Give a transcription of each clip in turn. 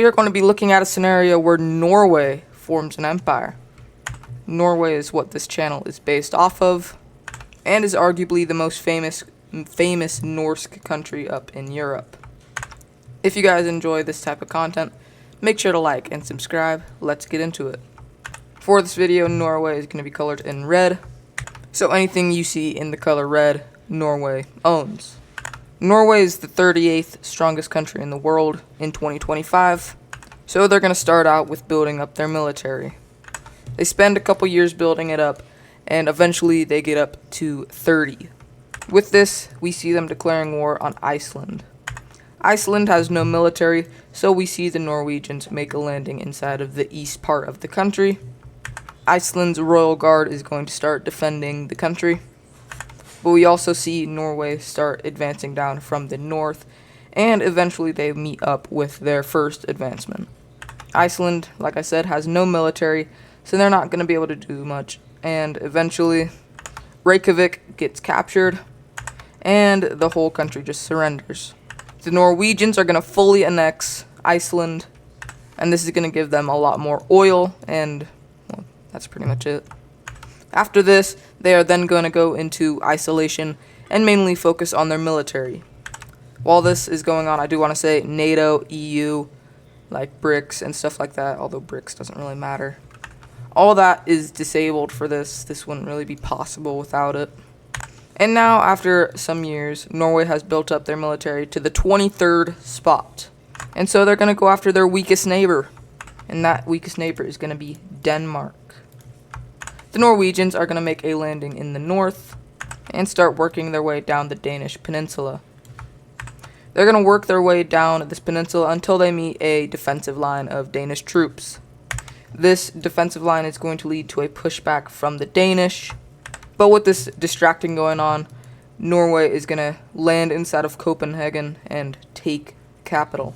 We are going to be looking at a scenario where Norway forms an empire. Norway is what this channel is based off of, and is arguably the most famous Norse country up in Europe. If you guys enjoy this type of content, make sure to like and subscribe. Let's get into it. For this video, Norway is going to be colored in red, so anything you see in the color red, Norway owns. Norway is the 38th strongest country in the world in 2025, so they're going to start out with building up their military. They spend a couple years building it up, and eventually they get up to 30. With this, we see them declaring war on Iceland. Iceland has no military, so we see the Norwegians make a landing inside of the east part of the country. Iceland's royal guard is going to start defending the country. But we also see Norway start advancing down from the north, and eventually they meet up with their first advancement. Iceland, like I said, has no military, so they're not going to be able to do much. And eventually, Reykjavik gets captured, and the whole country just surrenders. The Norwegians are going to fully annex Iceland, and this is going to give them a lot more oil, and well, that's pretty much it. After this, they are then going to go into isolation and mainly focus on their military. While this is going on, I do want to say NATO, EU, like BRICS and stuff like that, although BRICS doesn't really matter. All that is disabled for this. This wouldn't really be possible without it. And now, after some years, Norway has built up their military to the 23rd spot. And so they're going to go after their weakest neighbor. And that weakest neighbor is going to be Denmark. The Norwegians are going to make a landing in the north and start working their way down the Danish peninsula. They're going to work their way down this peninsula until they meet a defensive line of Danish troops. This defensive line is going to lead to a pushback from the Danish. But with this distracting going on, Norway is going to land inside of Copenhagen and take capital.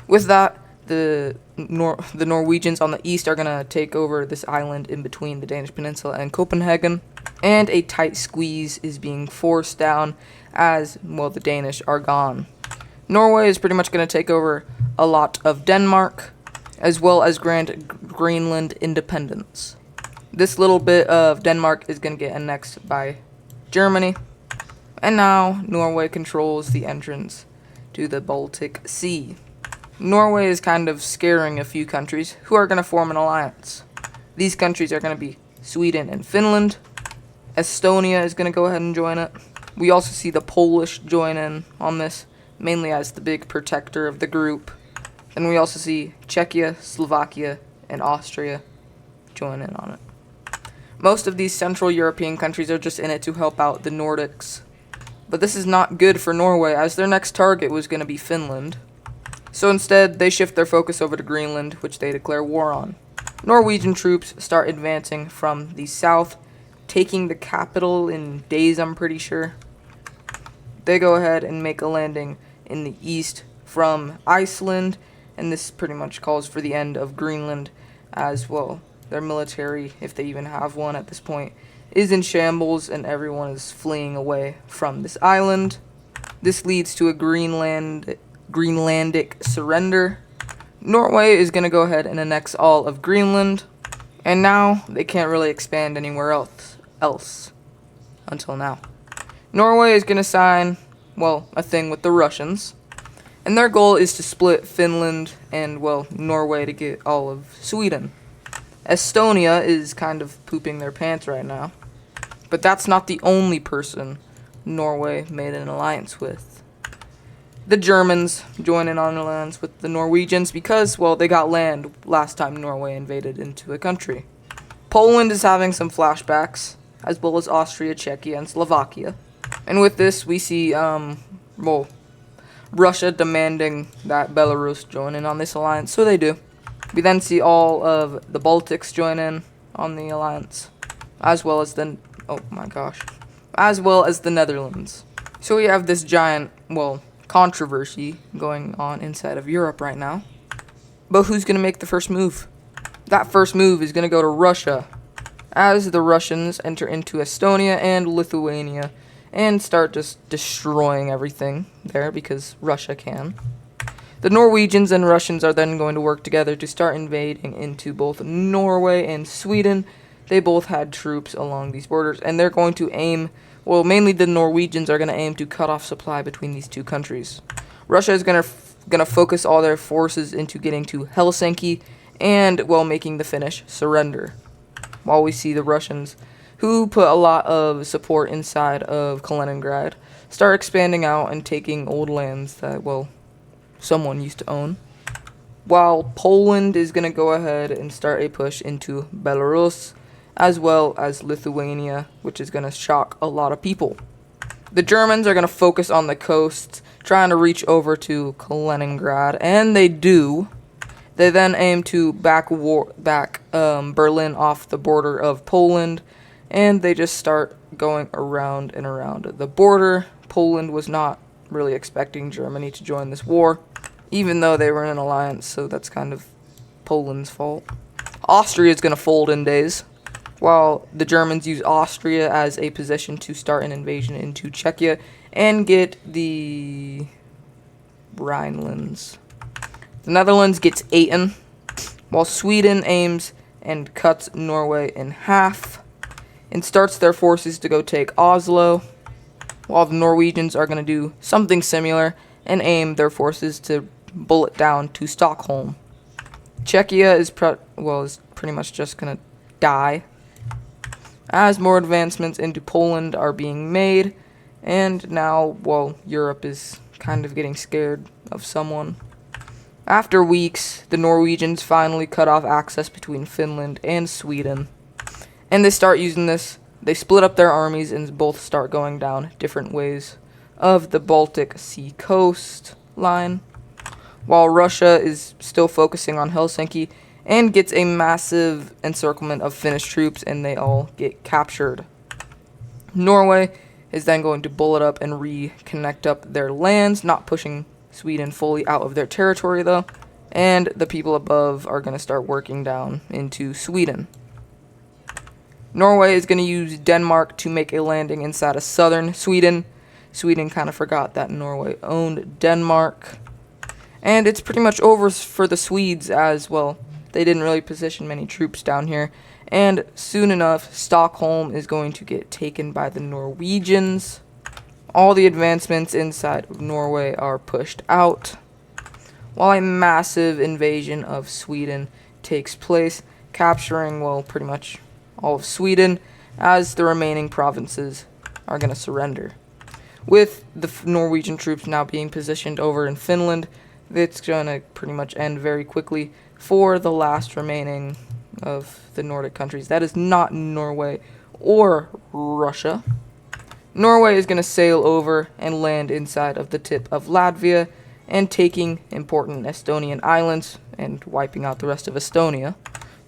With that, the Norwegians on the east are going to take over this island in between the Danish peninsula and Copenhagen, and a tight squeeze is being forced down as, well, the Danish are gone. Norway is pretty much going to take over a lot of Denmark, as well as grant Greenland independence. This little bit of Denmark is going to get annexed by Germany, and now Norway controls the entrance to the Baltic Sea. Norway is kind of scaring a few countries who are going to form an alliance. These countries are going to be Sweden and Finland. Estonia is going to go ahead and join it. We also see the Polish join in on this, mainly as the big protector of the group. And we also see Czechia, Slovakia, and Austria join in on it. Most of these Central European countries are just in it to help out the Nordics. But this is not good for Norway, as their next target was going to be Finland. So instead, they shift their focus over to Greenland, which they declare war on. Norwegian troops start advancing from the south, taking the capital in days, I'm pretty sure. They go ahead and make a landing in the east from Iceland, and this pretty much calls for the end of Greenland as well. Their military, if they even have one at this point, is in shambles, and everyone is fleeing away from this island. This leads to a Greenlandic surrender. Norway is going to go ahead and annex all of Greenland, and now they can't really expand anywhere else until now. Norway is going to sign, well, a thing with the Russians, and their goal is to split Finland and, well, Norway to get all of Sweden. Estonia is kind of pooping their pants right now, but that's not the only person Norway made an alliance with. The Germans join in on an alliance with the Norwegians because, well, they got land last time Norway invaded into a country. Poland is having some flashbacks, as well as Austria, Czechia, and Slovakia. And with this, we see, Russia demanding that Belarus join in on this alliance, so they do. We then see all of the Baltics join in on the alliance, as well as the Netherlands. So we have this giant, controversy going on inside of Europe right now. But who's going to make the first move? That first move is going to go to Russia, as the Russians enter into Estonia and Lithuania and start just destroying everything there because Russia can. The Norwegians and Russians are then going to work together to start invading into both Norway and Sweden. They both had troops along these borders, and they're going to aim, well, mainly the Norwegians are going to aim to cut off supply between these two countries. Russia is going to focus all their forces into getting to Helsinki and, well, making the Finnish surrender. While we see the Russians, who put a lot of support inside of Kaliningrad, start expanding out and taking old lands that, well, someone used to own. While Poland is going to go ahead and start a push into Belarus, as well as Lithuania, which is going to shock a lot of people. The Germans are going to focus on the coast, trying to reach over to Kaliningrad, and they do. They then aim to back Berlin off the border of Poland, and they just start going around and around the border. Poland was not really expecting Germany to join this war, even though they were in an alliance, so that's kind of Poland's fault. Austria is going to fold in days, while the Germans use Austria as a position to start an invasion into Czechia and get the Rhinelands. The Netherlands gets Aten, while Sweden aims and cuts Norway in half and starts their forces to go take Oslo, while the Norwegians are going to do something similar and aim their forces to bullet down to Stockholm. Czechia is pretty much just going to die, as more advancements into Poland are being made, and now, well, Europe is kind of getting scared of someone. After weeks, the Norwegians finally cut off access between Finland and Sweden, and they start using this. They split up their armies and both start going down different ways of the Baltic Sea coast line, while Russia is still focusing on Helsinki and gets a massive encirclement of Finnish troops, and they all get captured. Norway is then going to bullet up and reconnect up their lands, not pushing Sweden fully out of their territory though, and the people above are going to start working down into Sweden. Norway is going to use Denmark to make a landing inside of southern Sweden. Sweden kind of forgot that Norway owned Denmark, and it's pretty much over for the Swedes as well. They didn't really position many troops down here, and soon enough, Stockholm is going to get taken by the Norwegians. All the advancements inside of Norway are pushed out, while a massive invasion of Sweden takes place, capturing, well, pretty much all of Sweden, as the remaining provinces are going to surrender. With the Norwegian troops now being positioned over in Finland, it's going to pretty much end very quickly for the last remaining of the Nordic countries. That is not Norway or Russia. Norway is going to sail over and land inside of the tip of Latvia and taking important Estonian islands and wiping out the rest of Estonia.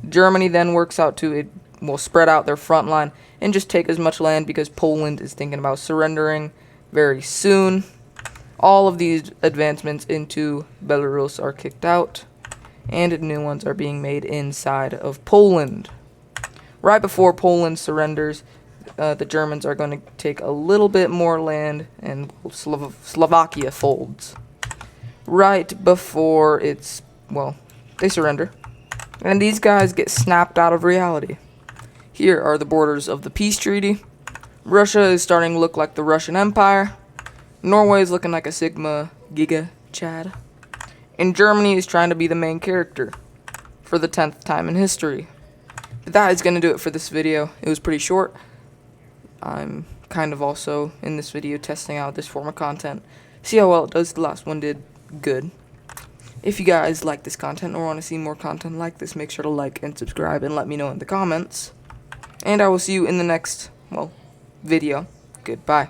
Germany then works out to spread out their front line and just take as much land because Poland is thinking about surrendering very soon. All of these advancements into Belarus are kicked out, and new ones are being made inside of Poland. Right before Poland surrenders, the Germans are going to take a little bit more land, and Slovakia folds. Right before they surrender. And these guys get snapped out of reality. Here are the borders of the peace treaty. Russia is starting to look like the Russian Empire. Norway is looking like a Sigma Giga Chad. And Germany is trying to be the main character for the 10th time in history. But that is going to do it for this video. It was pretty short. I'm kind of also in this video testing out this form of content. See how well it does. The last one did good. If you guys like this content or want to see more content like this, make sure to like and subscribe and let me know in the comments. And I will see you in the next, video. Goodbye.